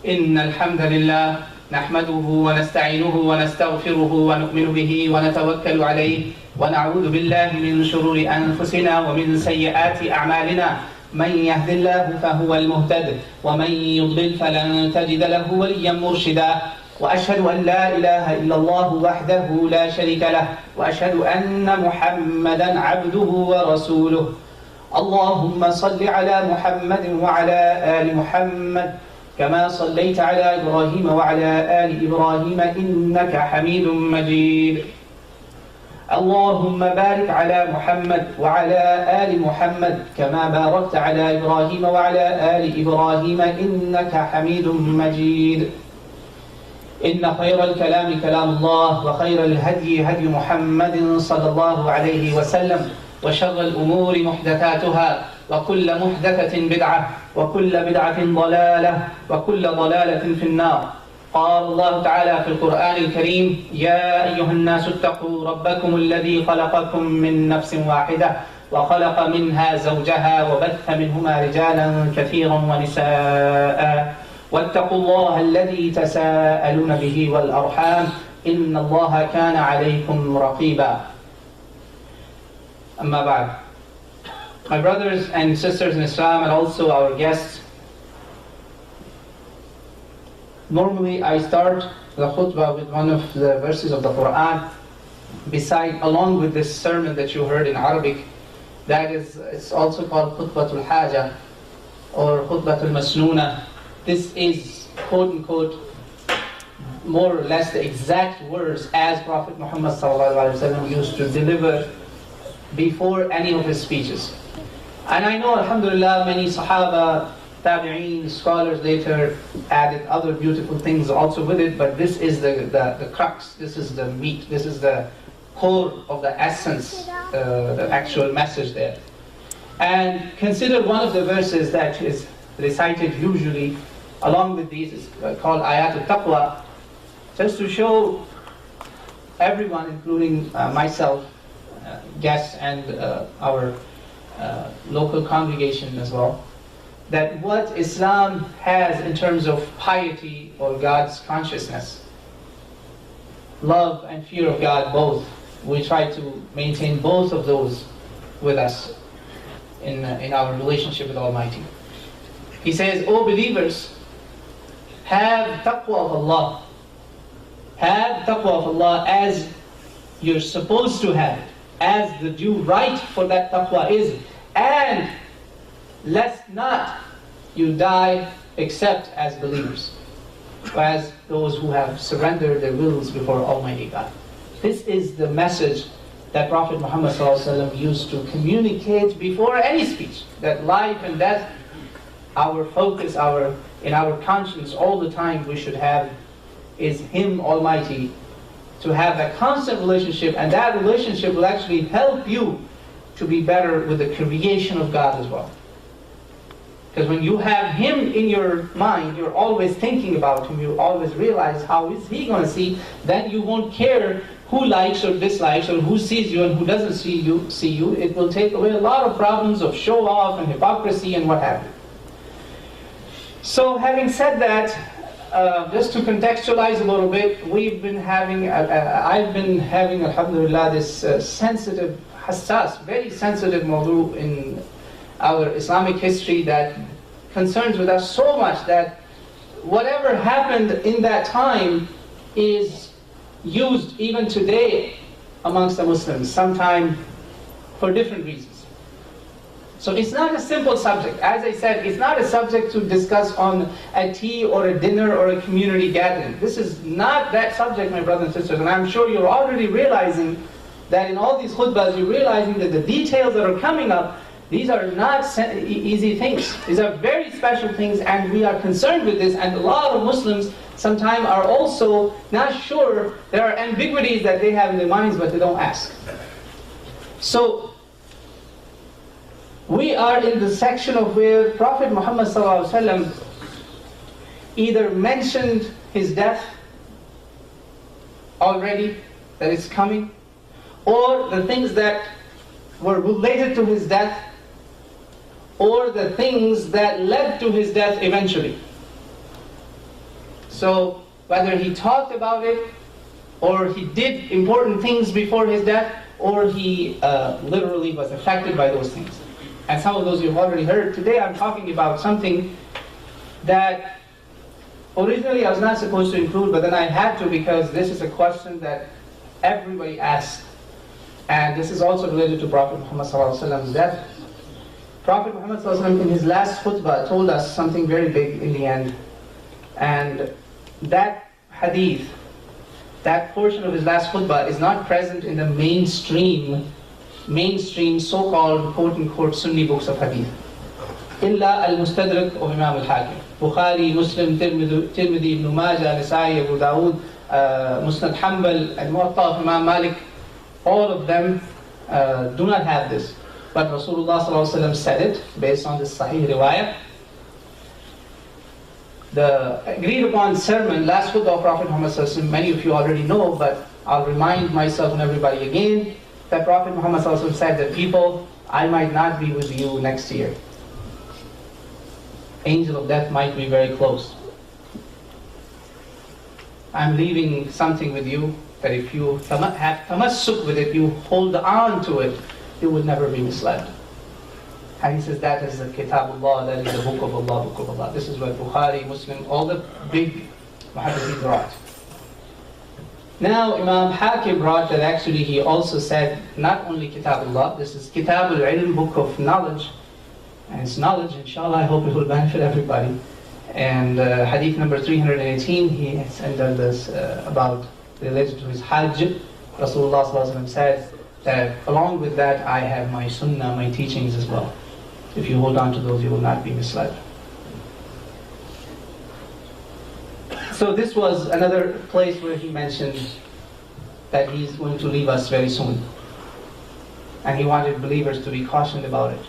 إن الحمد لله نحمده ونستعينه ونستغفره ونؤمن به ونتوكل عليه ونعوذ بالله من شرور أنفسنا ومن سيئات أعمالنا من يهد الله فهو المهتد ومن يضلل فلن تجد له وليا مرشدا وأشهد أن لا إله إلا الله وحده لا شريك له وأشهد أن محمدا عبده ورسوله اللهم صل على محمد وعلى آل محمد كما صليت على إبراهيم وعلى آل إبراهيم إنك حميد مجيد اللهم بارك على محمد وعلى آل محمد كما باركت على إبراهيم وعلى آل إبراهيم إنك حميد مجيد إن خير الكلام كلام الله وخير الهدي هدي محمد صلى الله عليه وسلم وشر الأمور محدثاتها وكل محدثة بدعة وكل بدعة ضلالة وكل ضلالة في النار قال الله تعالى في القرآن الكريم يا أيها الناس اتقوا ربكم الذي خلقكم من نفس واحدة وخلق منها زوجها وبث منهما رجالا كثيرا ونساء واتقوا الله الذي تساءلون به والأرحام إن الله كان عليكم رقيبا أما بعد. My brothers and sisters in Islam and also our guests, normally I start the khutbah with one of the verses of the Quran, along with this sermon that you heard in Arabic. That is, it's also called khutbatul haja or khutbatul masnoona. This is, quote unquote, more or less the exact words as Prophet Muhammad ﷺ used to deliver before any of his speeches. And I know, alhamdulillah, many Sahaba, Tabi'een, scholars later added other beautiful things also with it, but this is the crux, this is the meat, this is the core of the essence, the actual message there. And consider one of the verses that is recited usually along with these, is called Ayatul Taqwa, just to show everyone, including myself, guests and our local congregation as well, that what Islam has in terms of piety or God's consciousness, love and fear of God both, we try to maintain both of those with us in our relationship with Almighty. He says, O believers, have taqwa of Allah. Have taqwa of Allah as you're supposed to have it, as the due right for that taqwa is, and lest not you die except as believers, as those who have surrendered their wills before Almighty God. This is the message that Prophet Muhammad ﷺ used to communicate before any speech, that life and death, our focus, in our conscience all the time we should have is Him Almighty, to have a constant relationship, and that relationship will actually help you to be better with the creation of God as well. Because when you have Him in your mind, you're always thinking about Him, you always realize how is He going to see, then you won't care who likes or dislikes or who sees you and who doesn't see you. It will take away a lot of problems of show off and hypocrisy and what have you. So having said that, just to contextualize a little bit, I've been having, alhamdulillah, this sensitive, hassas, very sensitive mawdu in our Islamic history that concerns with us so much that whatever happened in that time is used even today amongst the Muslims, sometime for different reasons. So it's not a simple subject. As I said, it's not a subject to discuss on a tea or a dinner or a community gathering. This is not that subject, my brothers and sisters. And I'm sure you're already realizing that in all these khutbahs, you're realizing that the details that are coming up, these are not easy things. These are very special things, and we are concerned with this. And a lot of Muslims sometimes are also not sure. There are ambiguities that they have in their minds, but they don't ask. So we are in the section of where Prophet Muhammad ﷺ either mentioned his death already, that it's coming, or the things that were related to his death, or the things that led to his death eventually. So whether he talked about it, or he did important things before his death, or he literally was affected by those things. And some of those you've already heard. Today I'm talking about something that originally I was not supposed to include, but then I had to because this is a question that everybody asks. And this is also related to Prophet Muhammad ﷺ's death. Prophet Muhammad ﷺ in his last khutbah told us something very big in the end. And that hadith, that portion of his last khutbah is not present in the mainstream so-called quote-unquote Sunni books of hadith. Illa al-Mustadrak of Imam al-Hakim. Bukhari, Muslim, Tirmidhi, Ibn Majah, Nasa'i, Abu Dawood, Musnad Hanbal, and Muwatta of Imam Malik, all of them do not have this. But Rasulullah ﷺ said it based on this Sahih riwayah. The agreed upon sermon, last khutbah of Prophet Muhammad ﷺ, many of you already know, but I'll remind myself and everybody again, that Prophet Muhammad ﷺ said that people, I might not be with you next year. Angel of death might be very close. I'm leaving something with you that if you have tamassuk with it, you hold on to it, you will never be misled. And he says that is the Kitabullah, that is the book of Allah, book of Allah. This is what Bukhari, Muslim, all the big muhaddithin brought. Now Imam Hakim brought that actually he also said not only Kitabullah, this is Kitabul Ilm, book of knowledge. And it's knowledge, inshallah, I hope it will benefit everybody. And hadith number 318, he said this about related to his Hajj. Rasulullah ﷺ said that along with that I have my sunnah, my teachings as well. If you hold on to those, you will not be misled. So this was another place where he mentioned that he's going to leave us very soon. And he wanted believers to be cautioned about it.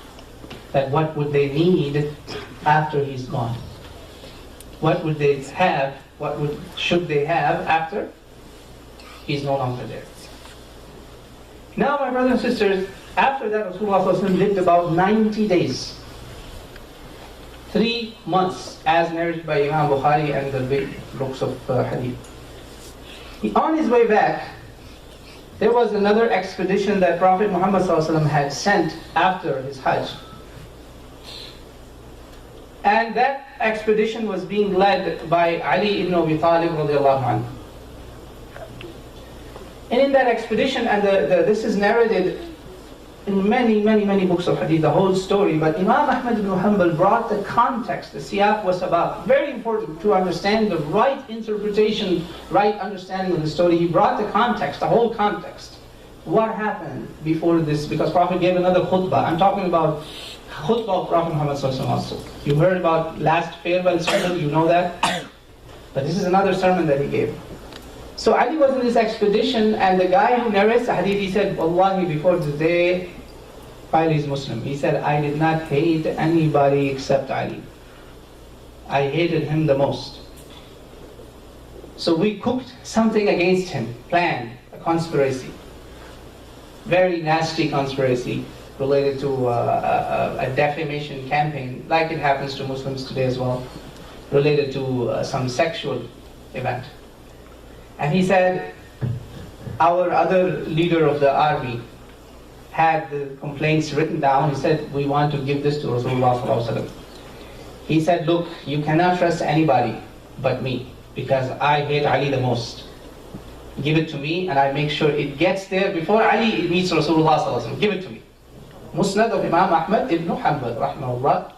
That what would they need after he's gone? What would they have, should they have after he's no longer there? Now my brothers and sisters, after that Rasulullah ﷺ lived about 90 days. 3 months, as narrated by Imam Bukhari and the big books of hadith. On his way back, there was another expedition that Prophet Muhammad ﷺ had sent after his Hajj. And that expedition was being led by Ali ibn Abi Talib radiallahu anhu. And in that expedition, and this is narrated in many books of hadith, the whole story, but Imam Ahmad ibn Hanbal brought the context, the siyaq was about, very important to understand the right interpretation, right understanding of the story. He brought the context, the whole context. What happened before this? Because Prophet gave another khutbah. I'm talking about khutbah of Prophet Muhammad ﷺ also. You heard about last farewell sermon, you know that? But this is another sermon that he gave. So Ali was in this expedition, and the guy who narrates the hadith, he said, Wallahi, before the day, Ali is Muslim. He said, I did not hate anybody except Ali. I hated him the most. So we cooked something against him, planned a conspiracy. Very nasty conspiracy related to a defamation campaign, like it happens to Muslims today as well, related to some sexual event. And he said, our other leader of the army had the complaints written down. He said, we want to give this to Rasulullah ﷺ. He said, look, you cannot trust anybody but me, because I hate Ali the most. Give it to me, and I make sure it gets there before Ali meets Rasulullah ﷺ. Give it to me. Musnad of Imam Ahmad ibn Hanbal, rahmahullah.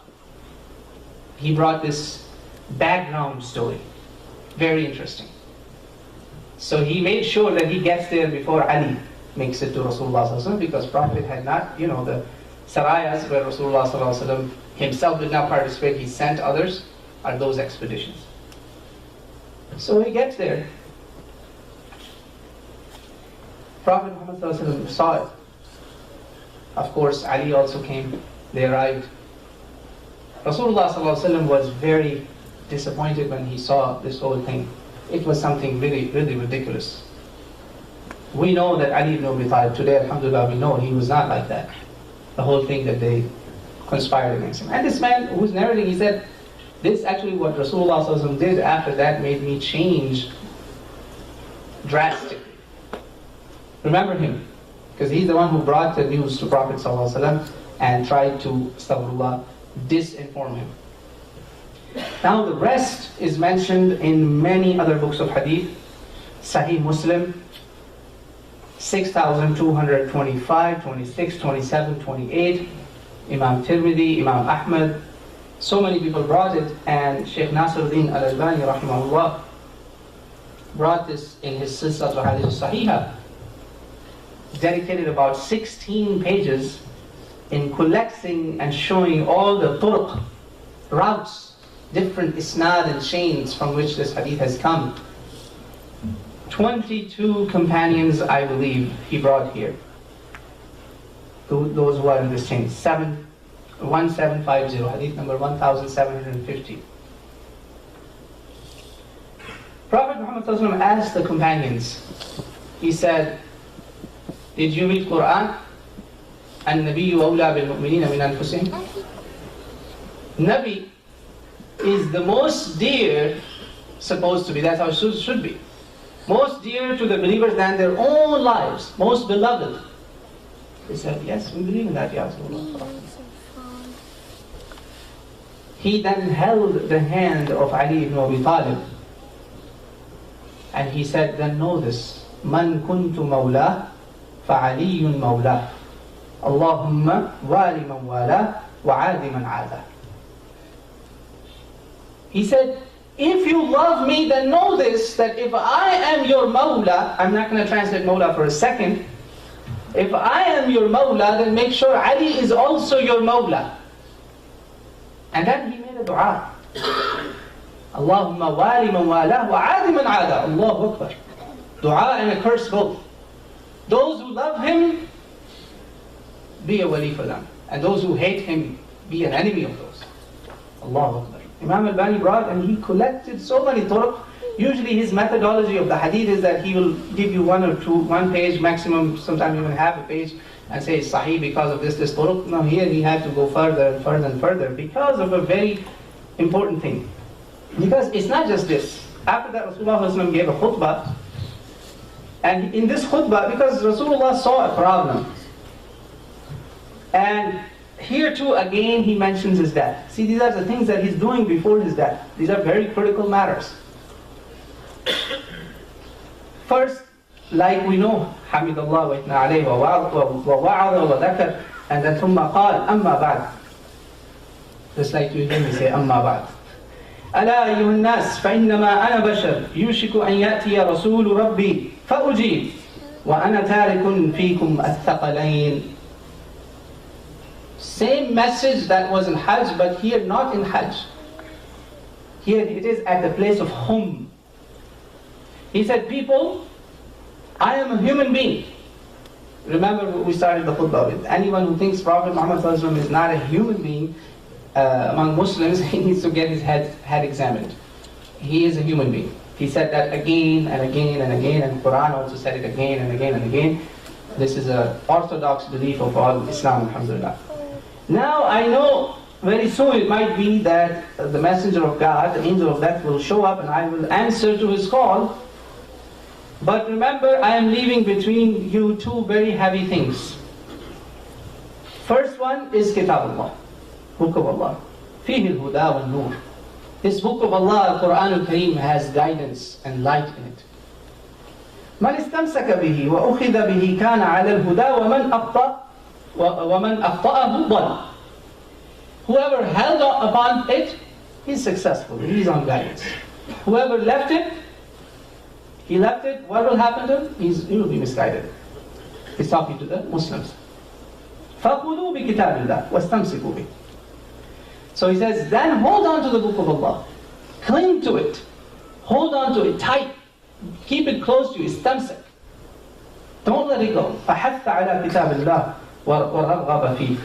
He brought this background story. Very interesting. So he made sure that he gets there before Ali makes it to Rasulullah ﷺ, because Prophet had not, the sarayas where Rasulullah ﷺ himself did not participate, he sent others, are those expeditions. So he gets there. Prophet Muhammad ﷺ saw it. Of course, Ali also came, they arrived. Rasulullah ﷺ was very disappointed when he saw this whole thing. It was something really ridiculous. We know that Ali ibn Abi Talib, today alhamdulillah we know he was not like that. The whole thing that they conspired against him. And this man who's narrating, he said, This actually what Rasulullah ﷺ did after that made me change drastically. Remember him, because he's the one who brought the news to Prophet ﷺ and tried to, astaghfirullah, disinform him. Now the rest is mentioned in many other books of hadith. Sahih Muslim, 6,225, 26, 27, 28. Imam Tirmidhi, Imam Ahmad. So many people brought it, and Shaykh Nasiruddin al-Albani rahimahullah brought this in his Silsilat al-Hadith al-Sahihah. Dedicated about 16 pages in collecting and showing all the turuq, routes, different isnad and chains from which this hadith has come. 22 companions, I believe, he brought here. Those who are in this chain. 1750, hadith number 1750. Prophet Muhammad ﷺ asked the companions, he said, did you read Quran? An-Nabiyyu awla bil-mu'minina min anfusihim. Nabi is the most dear, supposed to be, that's how it should be. Most dear to the believers than their own lives, most beloved. They said, yes, we believe in that, Ya Rasulullah. He then held the hand of Ali ibn Abi Talib and he said, then know this, Man kuntu mawla fa'aliyun mawla. Allahumma wali man wala wa'adi man ada. He said, if you love me, then know this, that if I am your mawla, I'm not going to translate mawla for a second. If I am your mawla, then make sure Ali is also your mawla. And then he made a dua. Allahumma wali man wala wa'adi man ada. Allahu Akbar. Dua and a curse both. Those who love him, be a wali for them. And those who hate him, be an enemy of those. Allahu Akbar. Imam al-Bani brought and he collected so many turuq. Usually his methodology of the hadith is that he will give you one page maximum, sometimes even half a page, and say it's sahih because of this turuq. No, here he had to go further and further and further because of a very important thing. Because it's not just this. After that, Rasulullah gave a khutbah, and in this khutbah, because Rasulullah saw a problem, and here too again he mentions his death. See, these are the things that he's doing before his death. These are very critical matters. First, like we know, Hamidullah wa itna alayhi wa wa'adha wa dhakar, and then thumma qal, amma ba'd. Just like you hear me say, amma ba'd. ألا أيها الناس فإنما أنا بشر يوشك أن يأتي رسول ربي فأجيب وأنا تارك فيكم الثقلين. Same message that was in Hajj, but here not in Hajj. Here it is at the place of hum. He said, people, I am a human being. Remember what we started the khutbah with. Anyone who thinks Prophet Muhammad ﷺ is not a human being among Muslims, he needs to get his head examined. He is a human being. He said that again and again and again, and Quran also said it again and again and again. This is an orthodox belief of all Islam, alhamdulillah. Now I know very soon it might be that the messenger of God, the angel of death, will show up and I will answer to his call. But remember, I am leaving between you two very heavy things. First one is Kitabullah, Book of Allah. فيه الهدى والنور. This Book of Allah, Quran al-Kareem, has guidance and light in it. من استمسك به وأخذ به كان على الهدى ومن أخطأه ضل. Whoever held upon it, he's successful, he's on guidance. Whoever left it, what will happen to him? He will be misguided. He's talking to the Muslims. فَخُذُوا بِكِتَابِ اللَّهِ وَاسْتَمْسِكُوا بِهِ. So he says, then hold on to the Book of Allah. Cling to it. Hold on to it tight. Keep it close to you. Istamsik. Don't let it go. فَحَثَّ عَلَى كِتَابِ اللَّهِ وَرَغَّبَ فِيهِ.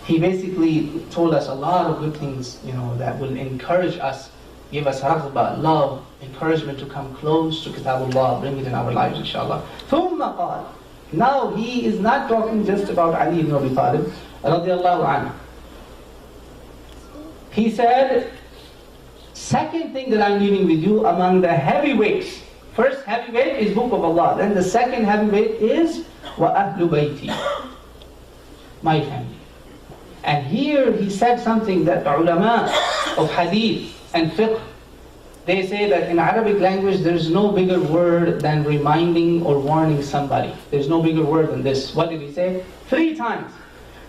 He basically told us a lot of good things, that will encourage us, give us raghba, love, encouragement to come close to Kitabullah, bring it in our lives, inshallah. ثُمَّ قَالَ. Now he is not talking just about Ali ibn Abi Talib, radiallahu anhu. He said, second thing that I'm leaving with you among the heavyweights. First heavyweight is Book of Allah. Then the second heavyweight is وَأَهْلُ بَيْتِي, my family. And here he said something that the ulama of hadith and fiqh, they say that in Arabic language there's no bigger word than reminding or warning somebody. There's no bigger word than this. What did he say? 3 times.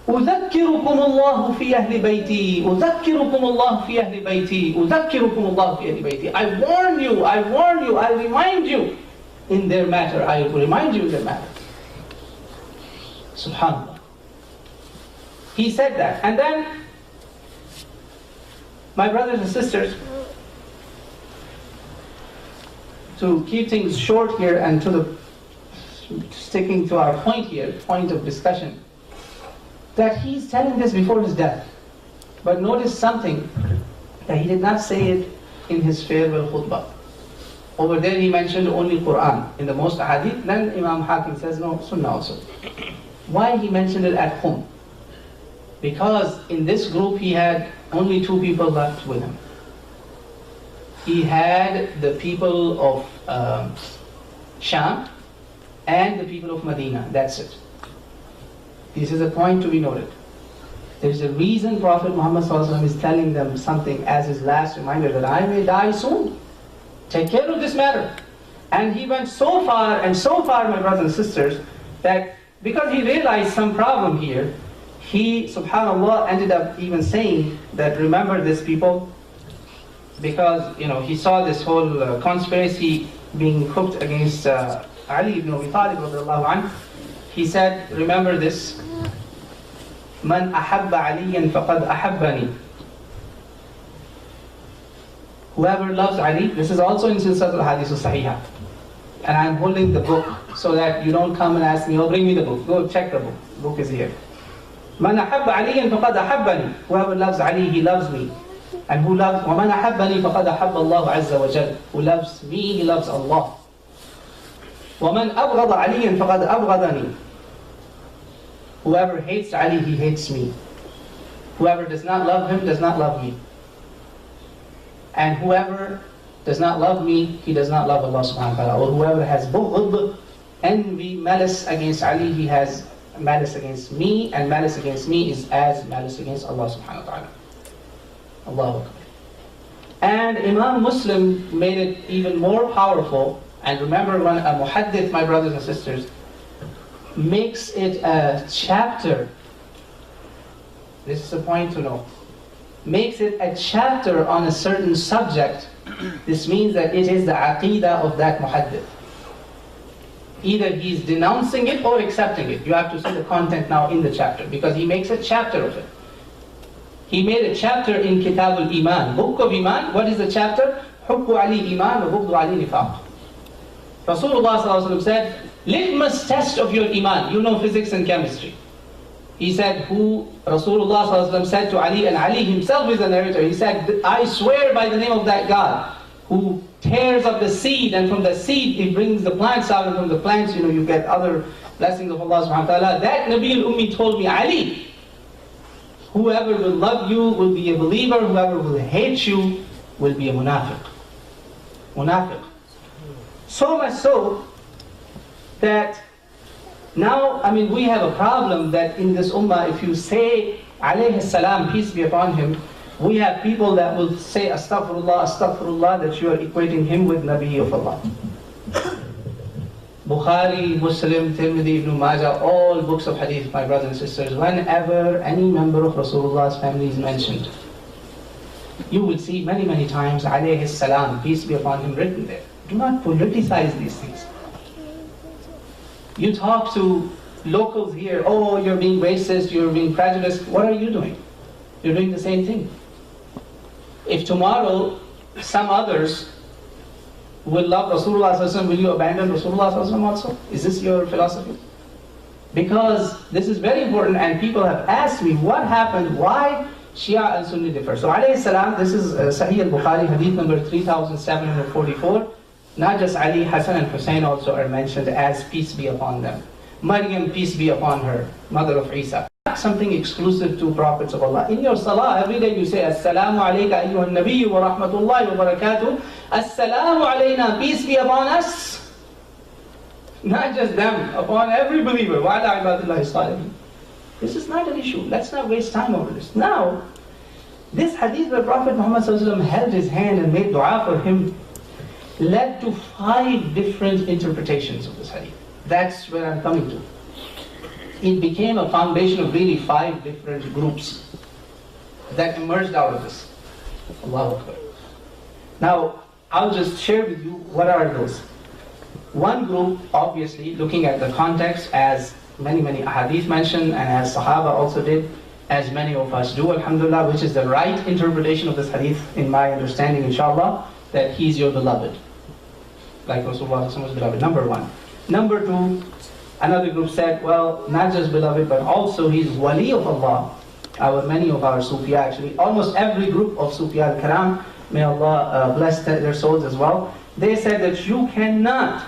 أذكركم الله في أهل بيتي أذكركم الله في أهل بيتي أذكركم الله في أهل بيتي. I warn you, I warn you, I remind you in their matter. I remind you in their matter. Subhanallah. He said that. And then, my brothers and sisters, to keep things short here and sticking to our point here, point of discussion, that he's telling this before his death. But notice something, that he did not say it in his farewell khutbah. Over there he mentioned only Quran in the most hadith. Then Imam Hakim says no, Sunnah also. Why he mentioned it at home? Because in this group he had only 2 people left with him. He had the people of Sham and the people of Medina. That's it. This is a point to be noted. There's a reason Prophet Muhammad ﷺ is telling them something as his last reminder, that I may die soon. Take care of this matter. And he went so far and so far, my brothers and sisters, that because he realized some problem here, he, subhanAllah, ended up even saying that, remember this people, because he saw this whole conspiracy being cooked against Ali ibn Abi Talib radiallahu anhu. He said, remember this, Man ahabba aliyan faqad ahabbani. Whoever loves Ali, this is also in Silsilat al-Hadith al-Sahihah. And I'm holding the book so that you don't come and ask me, oh, bring me the book. Go check the book. The book is here. Man ahabba aliyan faqad ahabbani. Whoever loves Ali, he loves me. And who loves, وَمَنْ أَحَبَّنِي فَقَدْ أَحَبَّ اللَّهُ عَزَّ وَجَلَّ. Who loves me, he loves Allah. وَمَنْ أَبْغَضَ عَلِيًّا فَقَدْ أَبْغَضَنِي. Whoever hates Ali, he hates me. Whoever does not love him, does not love me. And whoever does not love me, he does not love Allah subhanahu wa ta'ala. Or whoever has bughd, envy, malice against Ali, he has malice against me, and malice against me is as malice against Allah subhanahu wa ta'ala. Allahu Akbar. And Imam Muslim made it even more powerful. And remember, when a muhaddith, my brothers and sisters, makes it a chapter, this is a point to know, makes it a chapter on a certain subject, this means that it is the aqeedah of that muhaddith. Either he's denouncing it or accepting it. You have to see the content now in the chapter, because he makes a chapter of it. He made a chapter in Kitab al-Iman, Book of Iman. What is the chapter? Hubbu Ali Iman wa Bughdu Ali Nifaq. Rasulullah said, litmus test of your Iman. You know physics and chemistry. He said, who Rasulullah said to Ali, and Ali himself is the narrator, he said, I swear by the name of that God who tears up the seed, and from the seed he brings the plants out, and from the plants you get other blessings of Allah subhanahu wa ta'ala. That Nabi al-Ummi told me, Ali, whoever will love you will be a believer, whoever will hate you will be a munafiq. Munafiq. So much so that now, we have a problem that in this ummah, if you say alayhi salam, peace be upon him, we have people that will say astaghfirullah, astaghfirullah, that you are equating him with Nabi of Allah. Bukhari, Muslim, Tirmidhi, Ibn Majah, all books of hadith, my brothers and sisters, whenever any member of Rasulullah's family is mentioned, you will see many, many times, alayhi salam, peace be upon him, written there. Do not politicize these things. You talk to locals here, oh, you're being racist, you're being prejudiced. What are you doing? You're doing the same thing. If tomorrow some others will love Rasulullah, will you abandon Rasulullah also? Is this your philosophy? Because this is very important, and people have asked me, what happened, why Shia and Sunni differ? So alayhi salam, this is Sahih al-Bukhari, hadith number 3744. Not just Ali, Hassan and Hussein also are mentioned as peace be upon them. Maryam, peace be upon her, mother of Isa. something exclusive to prophets of Allah. In your salah, every day you say, Assalamu alayka ayyuhan nabiyyu wa rahmatullahi wa barakatuh. Assalamu alayna, peace be upon us. Not just them, upon every believer. Wa ala ibadillahi salihin. This is not an issue. Let's not waste time over this. Now, this hadith where Prophet Muhammad held his hand and made dua for him led to 5 different interpretations of this hadith. That's where I'm coming to. It became a foundation of really 5 different groups that emerged out of this. Allahu Akbar. Now, I'll just share with you what are those. One group, obviously, looking at the context, as many ahadith mentioned, and as Sahaba also did, as many of us do, alhamdulillah, which is the right interpretation of this hadith, in my understanding, inshallah, that he's your beloved. Like Rasulullah was beloved, number 1. Number 2, another group said, well, not just beloved, but also he's wali of Allah. Many of our Sufiya, actually, almost every group of Sufiya al-Karam, may Allah bless their souls as well, they said that you cannot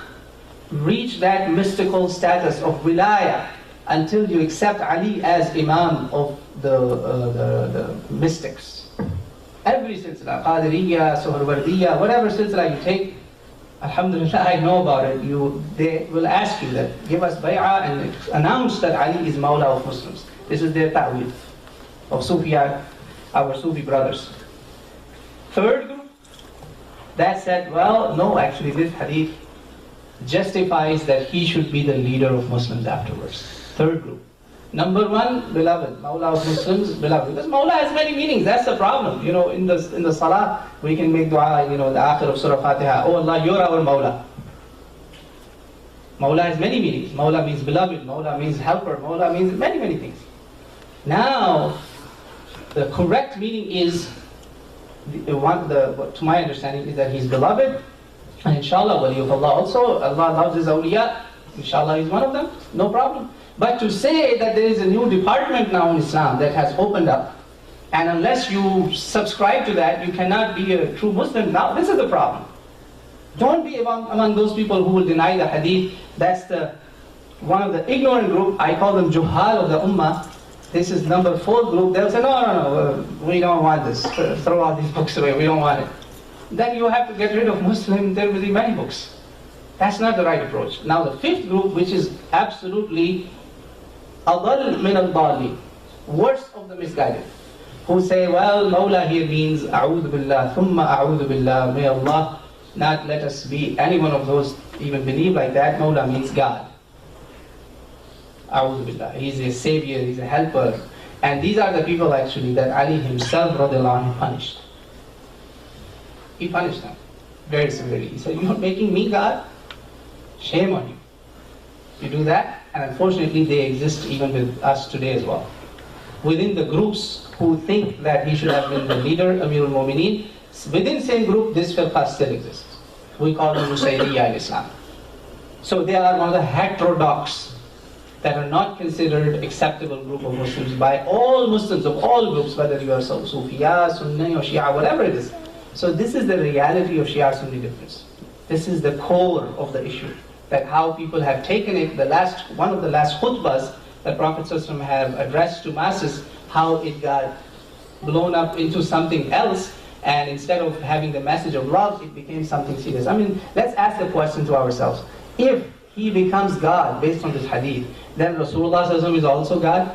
reach that mystical status of wilaya until you accept Ali as Imam of the mystics. Every silsila, Qadiriyya, Suhrwardiyya, whatever silsila you take, alhamdulillah, I know about it. They will ask you that, give us bay'ah and announce that Ali is Mawla of Muslims. This is their ta'wil of Sufiya, our Sufi brothers. Third group, that said, well, no, actually this hadith justifies that he should be the leader of Muslims afterwards. Third group. Number 1, beloved, Mawla of Muslims, beloved. Because Mawla has many meanings, that's the problem. In the salah, we can make dua, the akhir of Surah Fatiha, oh Allah, you're our Mawla. Mawla has many meanings. Mawla means beloved, Mawla means helper, Mawla means many things. Now, the correct meaning is, to my understanding, is that he's beloved, and inshallah, wali of Allah also. Allah loves his awliya, inshallah he's one of them, no problem. But to say that there is a new department now in Islam that has opened up, and unless you subscribe to that, you cannot be a true Muslim. Now, this is the problem. Don't be among those people who will deny the hadith. That's one of the ignorant group. I call them Juhal of the Ummah. This is number 4 group. They'll say, no, we don't want this. Throw all these books away, we don't want it. Then you have to get rid of Muslim, there will be many books. That's not the right approach. Now the 5th group, which is absolutely adall min al-dali, worst of the misguided, who say, well, Mawla here means a'udhu billah, thumma a'udhu billah, may Allah not let us be any one of those even believe like that. Mawla means God. A'udhu billah, he's a savior, he's a helper. And these are the people actually that Ali himself radiallahu anhu punished. He punished them very severely. He said, you're making me God? Shame on you. You do that, and unfortunately they exist even with us today as well. Within the groups who think that he should have been the leader, Amirul Mu'mineen, within same group, this firqa still exists. We call them Nusayriyya al-Islam. So they are one of the heterodox that are not considered acceptable group of Muslims by all Muslims of all groups, whether you are Sufiya, Sunni or Shia, whatever it is. So this is the reality of Shia-Sunni difference. This is the core of the issue. That how people have taken it, one of the last khutbahs that Prophet ﷺ have addressed to masses, how it got blown up into something else, and instead of having the message of love, it became something serious. I mean, let's ask the question to ourselves. If he becomes God based on this hadith, then Rasulullah ﷺ is also God?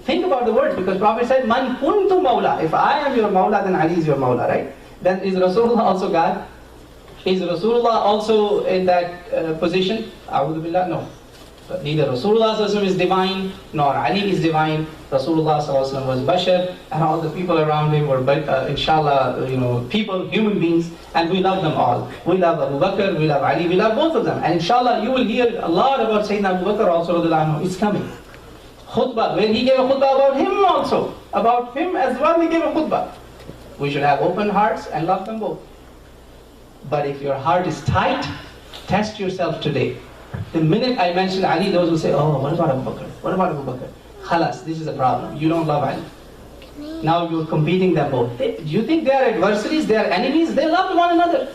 Think about the words, because Prophet said, Man kuntu mawla. If I am your mawla, then Ali is your mawla, right? Then is Rasulullah also God? Is Rasulullah also in that position? A'udhu billah, no. But neither Rasulullah is divine, nor Ali is divine. Rasulullah was bashar, and all the people around him were, inshallah, people, human beings, and we love them all. We love Abu Bakr, we love Ali, we love both of them. And inshallah, you will hear a lot about Sayyidina Abu Bakr also, it's coming. Khutbah, where he gave a khutbah about him also. About him as well, he gave a khutbah. We should have open hearts and love them both. But if your heart is tight, test yourself today. The minute I mention Ali, those will say, oh, what about Abu Bakr? What about Abu Bakr? Khalas, this is a problem. You don't love Ali. Now you're competing them both. Do you think they are adversaries? They are enemies? They loved one another.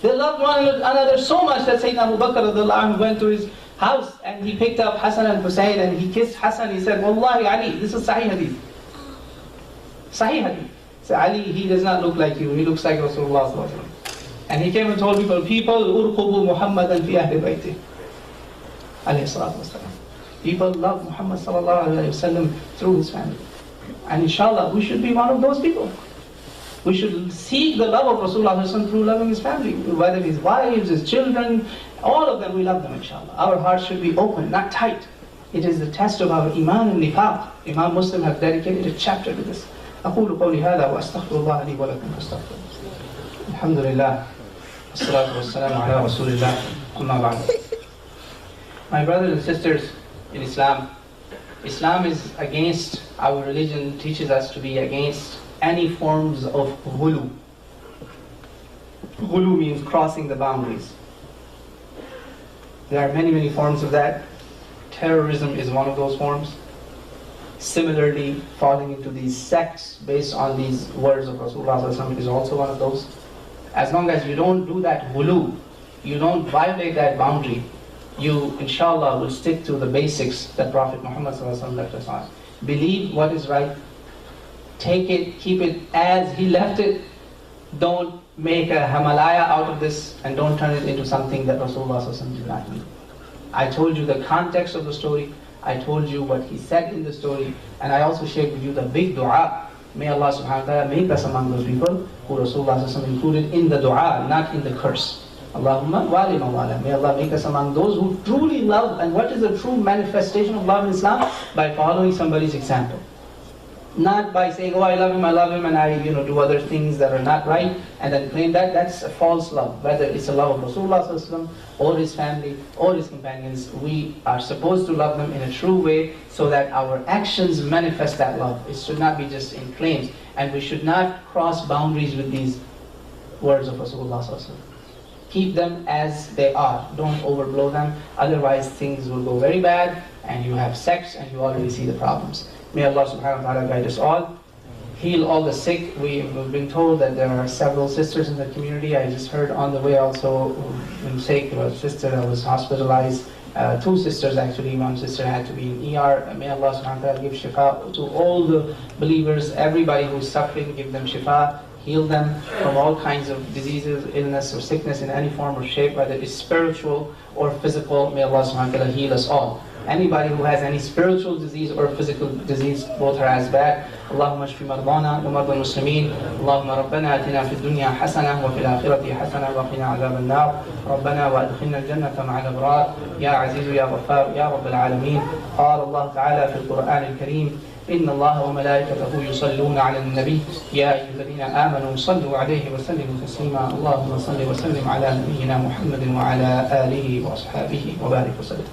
They loved one another so much that Sayyidina Abu Bakr went to his house, and he picked up Hassan and Hussein and he kissed Hassan. He said, Wallahi Ali, this is Sahih Hadith. Sahih Hadith. So Ali, he does not look like you, he looks like Rasulullah sallallahu alaihi wasallam. And he came and told people, urqubu Muhammadan fi ahli baytih. Alayhi salatu wasalam. People love Muhammad sallallahu alaihi wasallam through his family. And inshallah, we should be one of those people. We should seek the love of Rasulullah through loving his family, whether his wives, his children, all of them, we love them, inshallah. Our hearts should be open, not tight. It is the test of our iman and nifaq. Imam Muslim have dedicated a chapter to this. أقول قولي هذا وأستغفر الله لي ولكم فاستغفروه. الحمد لله والصلاة والسلام على رسول الله أما بعد. My brothers and sisters in Islam, Islam is against, our religion teaches us to be against any forms of ghulu. Ghulu means crossing the boundaries. There are many, many forms of that. Terrorism is one of those forms. Similarly, falling into these sects based on these words of Rasulullah is also one of those. As long as you don't do that ghulu, you don't violate that boundary, you, inshallah, will stick to the basics that Prophet Muhammad left us on. Believe what is right, take it, keep it as he left it. Don't make a Himalaya out of this, and don't turn it into something that Rasulullah did not do. I told you the context of the story, I told you what he said in the story, and I also shared with you the big dua. May Allah subhanahu wa ta'ala make us among those people who Rasulullah included in the dua, not in the curse. Allahumma wali mawala. May Allah make us among those who truly love. And what is the true manifestation of love in Islam? By following somebody's example. Not by saying, oh, I love him, and I do other things that are not right, and then claim that. That's a false love. Whether it's a love of Rasulullah or his family or his companions, we are supposed to love them in a true way so that our actions manifest that love. It should not be just in claims. And we should not cross boundaries with these words of Rasulullah. Keep them as they are. Don't overblow them. Otherwise things will go very bad, and you have sects, and you already see the problems. May Allah subhanahu wa ta'ala guide us all. Heal all the sick. We've been told that there are several sisters in the community. I just heard on the way also, in Sheikh, a sister that was hospitalized. Two sisters actually. One sister had to be in ER. May Allah subhanahu wa ta'ala give shifa to all the believers. Everybody who's suffering, give them shifa. Heal them from all kinds of diseases, illness, or sickness in any form or shape, whether it's spiritual or physical. May Allah subhanahu wa ta'ala heal us all. Anybody who has any spiritual disease or physical disease, both are as bad. Allahumma shfi mardana wa marda al-muslimin. Allahumma rabbana atina fi dunya hasana wa fil akhirati hasana wa qina adhab an-nar. Rabbana wa adkhilna al-jannata ma'a al-abrar. Ya azizu ya ghaffar ya rabb al-alamin. Qala Allah ta'ala fi al-Qur'an al-Kareem. إن الله وملائكته يصلون على النبي يا أيها الذين آمنوا صلوا عليه وسلموا تسليما اللهم صل وسلم على نبينا محمد وعلى آله وأصحابه وبارك وسلم